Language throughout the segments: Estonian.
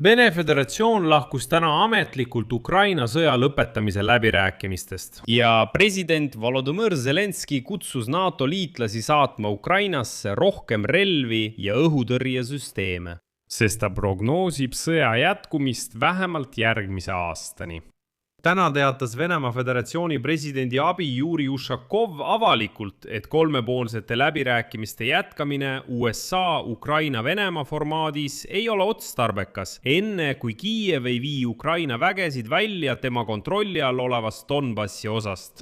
Vene Föderatsioon lahkus täna ametlikult Ukraina sõja lõpetamise läbirääkimistest. Ja president Volodõmõr Zelenski kutsus NATO liitlasi saatma Ukrainasse rohkem relvi ja õhutõrjesüsteeme. Sest ta prognoosib sõja jätkumist vähemalt järgmise aastani. Täna teatas Venemaa Föderatsiooni presidendi abi Juri Ušakov avalikult, et kolmepoolsete läbirääkimiste jätkamine USA, Ukraina, Venemaa formaadis ei ole otstarbekas, enne kui Kiiev ei vii Ukraina vägesid välja tema kontrolli all olevast Donbassi osast.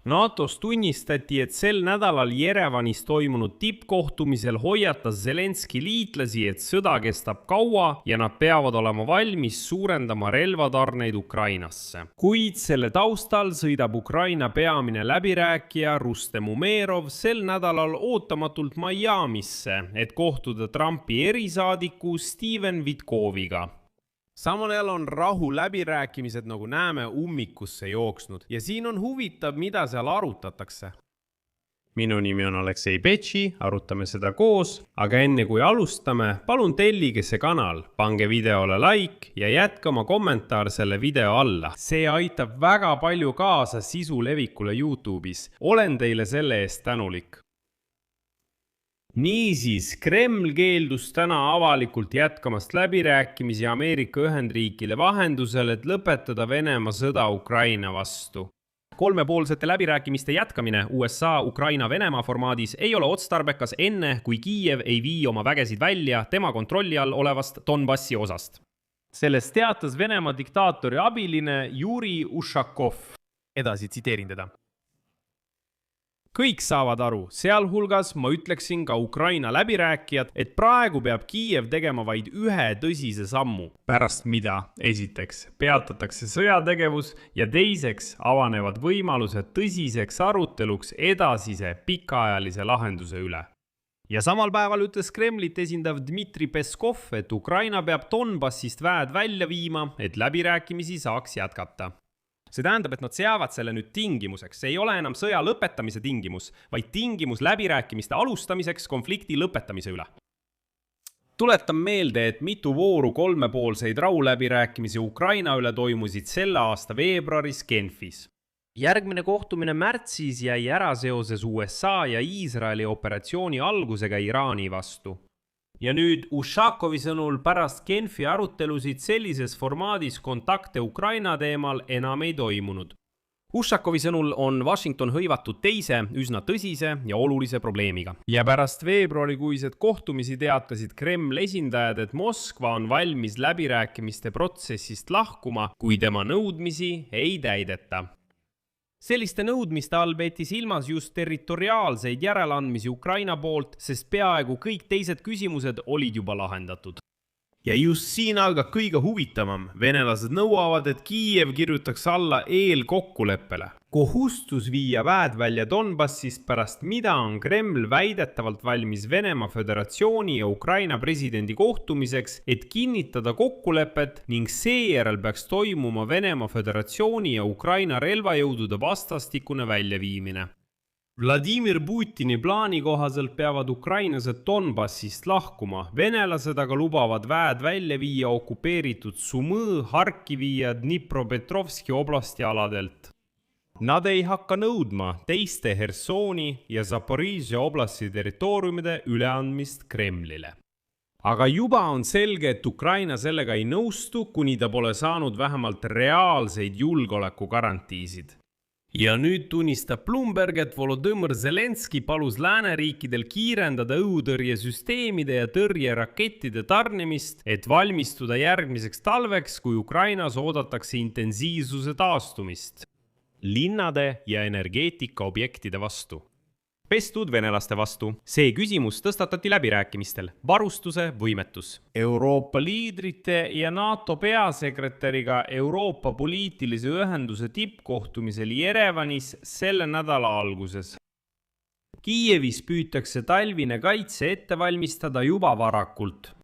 NATO-s tunnistati, et sel nädalal Jerevanis toimunud tippkohtumisel hoiatas Zelenski liitlasi, et sõda kestab kaua ja nad peavad olema valmis suurendama relvatarneid Ukrainasse. Kuid selle taustal sõidab Ukraina peamine läbirääkija Rustem Umerov sel nädalal ootamatult Miamisse, et kohtuda Trumpi erisaadiku Steven Witkoviga. Samal ajal on rahu läbirääkimised, nagu näeme, ummikusse jooksnud ja siin on huvitav, mida seal arutatakse. Minu nimi on Aleksei Petši, arutame seda koos, aga enne kui alustame, palun tellige see kanal, pange videole like ja jätka oma kommentaar selle video alla. See aitab väga palju kaasa sisu levikule YouTube'is. Olen teile selle eest tänulik. Niisiis, Kreml keeldus täna avalikult jätkamast läbirääkimisi Ameerika Ühendriikide vahendusel, et lõpetada Venemaa sõda Ukraina vastu. Kolmepoolsete läbirääkimiste jätkamine USA, Ukraina, Venemaa formaadis ei ole otstarbekas enne, kui Kiiev ei vii oma vägesid välja tema kontrolli all olevast Donbassi osast. Sellest teatas Venemaa diktaatori abiline Juri Ušakov. Edasi tsiteerin teda. Kõik saavad aru, sealhulgas ma ütleksin ka Ukraina läbirääkijad, et praegu peab Kiiev tegema vaid ühe tõsise sammu. Pärast mida, esiteks, peatatakse sõjategevus ja teiseks avanevad võimalused tõsiseks aruteluks edasise pikaajalise lahenduse üle. Ja samal päeval ütles Kremlit esindav Dmitri Peskov, et Ukraina peab Donbassist väed välja viima, et läbirääkimisi saaks jätkata. See tähendab, et nad seavad selle nüüd tingimuseks. See ei ole enam sõja lõpetamise tingimus, vaid tingimus läbirääkimiste alustamiseks konflikti lõpetamise üle. Tuletan meelde, et mitu vooru kolmepoolseid rahuläbirääkimisi Ukraina üle toimusid selle aasta veebruaris Genfis. Järgmine kohtumine märtsis jäi ära seoses USA ja Iisraeli operatsiooni algusega Iraani vastu. Ja nüüd Ušakovi sõnul pärast Genfi arutelusid sellises formaadis kontakte Ukraina teemal enam ei toimunud. Ušakovi sõnul on Washington hõivatud teise, üsna tõsise ja olulise probleemiga. Ja pärast veebruarikuised kohtumisi teatasid Kreml esindajad, et Moskva on valmis läbirääkimiste protsessist lahkuma, kui tema nõudmisi ei täideta. Selliste nõudmiste all peeti silmas just territoriaalseid järeleandmisi Ukraina poolt, sest peaaegu kõik teised küsimused olid juba lahendatud. Ja just siin algab kõige huvitavam. Venelased nõuavad, et Kiiev kirjutaks alla eelkokkuleppele. Kohustus viia väed välja Donbassist, pärast mida on Kreml väidetavalt valmis Venemaa Föderatsiooni ja Ukraina presidendi kohtumiseks, et kinnitada kokkulepet ning seejärel peaks toimuma Venemaa Föderatsiooni ja Ukraina relvajõudude vastastikune väljaviimine. Vladimir Putini plaani kohaselt peavad ukrainlased Donbassist lahkuma. Venelased aga lubavad väed välja viia okupeeritud Sumõ, Harkivi ja Dnipropetrovski oblasti aladelt. Nad ei hakka nõudma teiste Hersoni ja Zaporižja oblasti territooriumide üleandmist Kremlile. Aga juba on selge, et Ukraina sellega ei nõustu, kuni ta pole saanud vähemalt reaalseid julgeolekugarantiisid. Ja nüüd tunnistab Bloomberg, et Volodõmõr Zelenski palus lääneriikidel kiirendada õhutõrjesüsteemide ja tõrjerakettide tarnimist, et valmistuda järgmiseks talveks, kui Ukrainas oodatakse intensiivsuse taastumist linnade ja energeetikaobjektide vastu. Pestud venelaste vastu. See küsimus tõstatati läbirääkimistel. Varustuse võimetus. Euroopa liidrite ja NATO peasekretäriga Euroopa poliitilise ühenduse tippkohtumisel Jerevanis selle nädala alguses. Kiievis püütakse talvine kaitse ette valmistada juba varakult.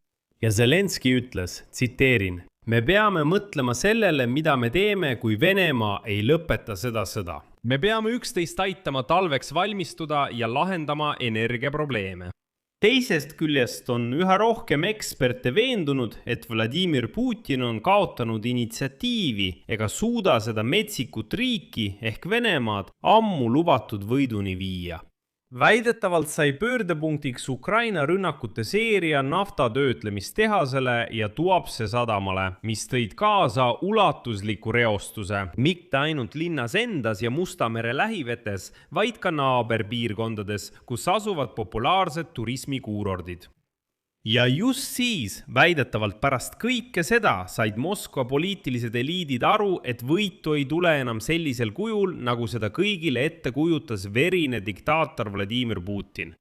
Ja Zelenski ütles, tsiteerin, me peame mõtlema sellele, mida me teeme, kui Venemaa ei lõpeta seda sõda. Me peame üksteist aitama talveks valmistuda ja lahendama energiaprobleeme. Teisest küljest on üha rohkem eksperte veendunud, et Vladimir Putin on kaotanud initsiatiivi ega suuda seda metsikut riiki ehk Venemaad ammu lubatud võiduni viia. Väidetavalt sai pöördepunktiks Ukraina rünnakute seeria naftatöötlemistehasele ja Tuapse sadamale, mis tõid kaasa ulatusliku reostuse. Mitte ainult linnas endas ja Musta mere lähivetes, vaid ka naaberpiirkondades, kus asuvad populaarsed turismikuurordid. Ja just siis, väidetavalt pärast kõike seda, said Moskva poliitilised eliidid aru, et võitu ei tule enam sellisel kujul, nagu seda kõigile ette kujutas verine diktaator Vladimir Putin.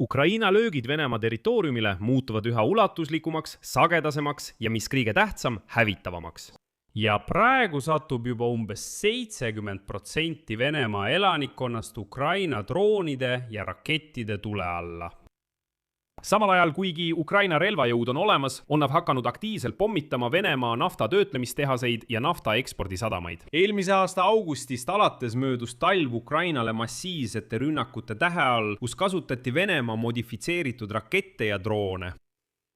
Ukraina löögid Venemaa territooriumile muutuvad üha ulatuslikumaks, sagedasemaks ja mis kõige tähtsam, hävitavamaks. Ja praegu satub juba umbes 70% Venemaa elanikkonnast Ukraina droonide ja rakettide tule alla. Samal ajal, kuigi Ukraina relvajõud on olemas, on nad hakanud aktiivselt pommitama Venemaa nafta töötlemistehaseid ja nafta ekspordisadamaid. Eelmise aasta augustist alates möödus talv Ukrainale massiivsete rünnakute tähe all, kus kasutati Venemaa modifitseeritud rakette ja droone.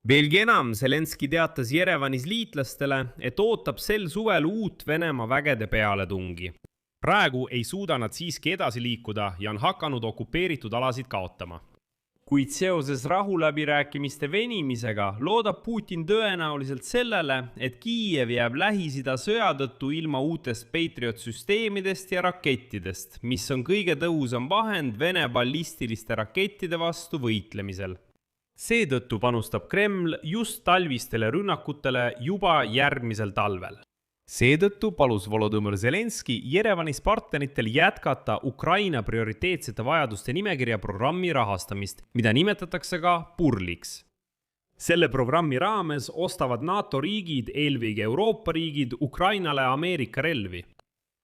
Veelgi enam, Zelenski teatas Jerevanis liitlastele, et ootab sel suvel uut Venemaa vägede pealetungi. Praegu ei suuda nad siiski edasi liikuda ja on hakanud okupeeritud alasid kaotama. Kuid seoses rahuläbirääkimiste venimisega loodab Putin tõenäoliselt sellele, et Kiiev jääb Lähis-Ida sõja tõttu ilma uutest Patriot-süsteemidest ja rakettidest, mis on kõige tõhusam vahend Vene ballistiliste rakettide vastu võitlemisel. Seetõttu panustab Kreml just talvistele rünnakutele juba järgmisel talvel. Seetõttu palus Volodõmõr Zelenski Jerevanis partneritel jätkata Ukraina prioriteetsete vajaduste nimekirja programmi rahastamist, mida nimetatakse ka PURLiks. Selle programmi raames ostavad NATO riigid, eelkõige Euroopa riigid, Ukrainale Ameerika relvi.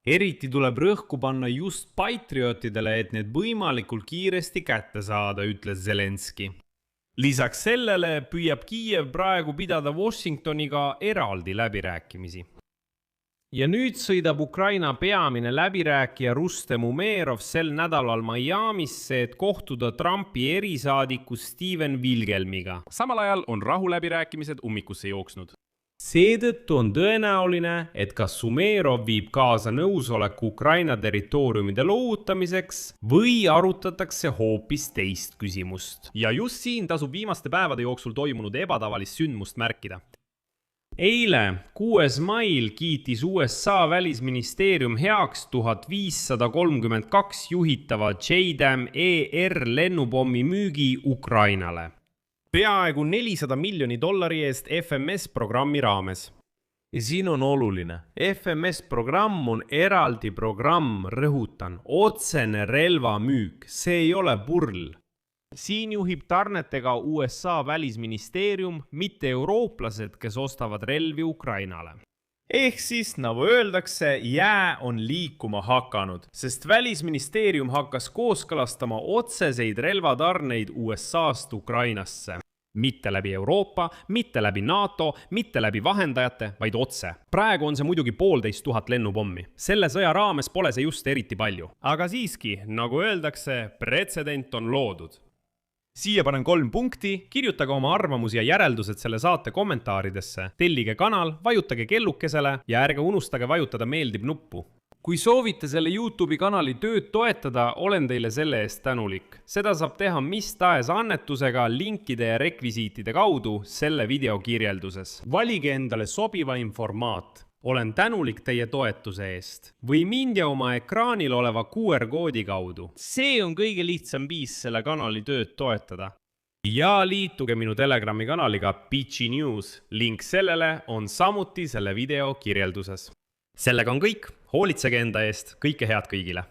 Eriti tuleb rõhku panna just Patriotidele, et need võimalikult kiiresti kätte saada, ütles Zelenski. Lisaks sellele püüab Kiiev praegu pidada Washingtoniga eraldi läbirääkimisi. Ja nüüd sõidab Ukraina peamine läbirääkija Rustem Umerov sel nädalal Miamisse, et kohtuda Trumpi erisaadiku Steven Wilhelmiga. Samal ajal on rahuläbirääkimised ummikusse jooksnud. Seetõttu on tõenäoline, et kas Umerov viib kaasa nõusoleku Ukraina territooriumide loovutamiseks või arutatakse hoopis teist küsimust. Ja just siin tasub viimaste päevade jooksul toimunud ebatavalist sündmust märkida. Eile, 6. mail kiitis USA välisministeerium heaks 1532 juhitava JDAM ER lennupommi müügi Ukrainale. Peaaegu $400 miljoni eest FMS-programmi raames. Ja siin on oluline. FMS-programm on eraldi programm, rõhutan, otsene relvamüük, see ei ole PURL. Siin juhib tarnetega USA välisministeerium, mitte eurooplased, kes ostavad relvi Ukrainale. Ehk siis, nagu öeldakse, jää on liikuma hakanud, sest välisministeerium hakkas kooskõlastama otseseid relvatarneid USA-st Ukrainasse. Mitte läbi Euroopa, mitte läbi NATO, mitte läbi vahendajate, vaid otse. Praegu on see muidugi 1500 lennupommi. Selle sõja raames pole see just eriti palju. Aga siiski, nagu öeldakse, pretsedent on loodud. Siia panen 3 punkti, kirjutage oma arvamusi ja järeldused selle saate kommentaaridesse, tellige kanal, vajutage kellukesele ja ärge unustage vajutada meeldib nuppu. Kui soovite selle YouTube'i kanali tööd toetada, olen teile selle eest tänulik. Seda saab teha mis tahes annetusega linkide ja rekvisiitide kaudu selle video kirjelduses. Valige endale sobivaim formaat. Olen tänulik teie toetuse eest. Või mind ja oma ekraanil oleva QR-koodi kaudu. See on kõige lihtsam viis selle kanali tööd toetada. Ja liituge minu Telegrami kanaliga Pitchi News. Link sellele on samuti selle video kirjelduses. Sellega on kõik. Hoolitsege enda eest. Kõike head kõigile.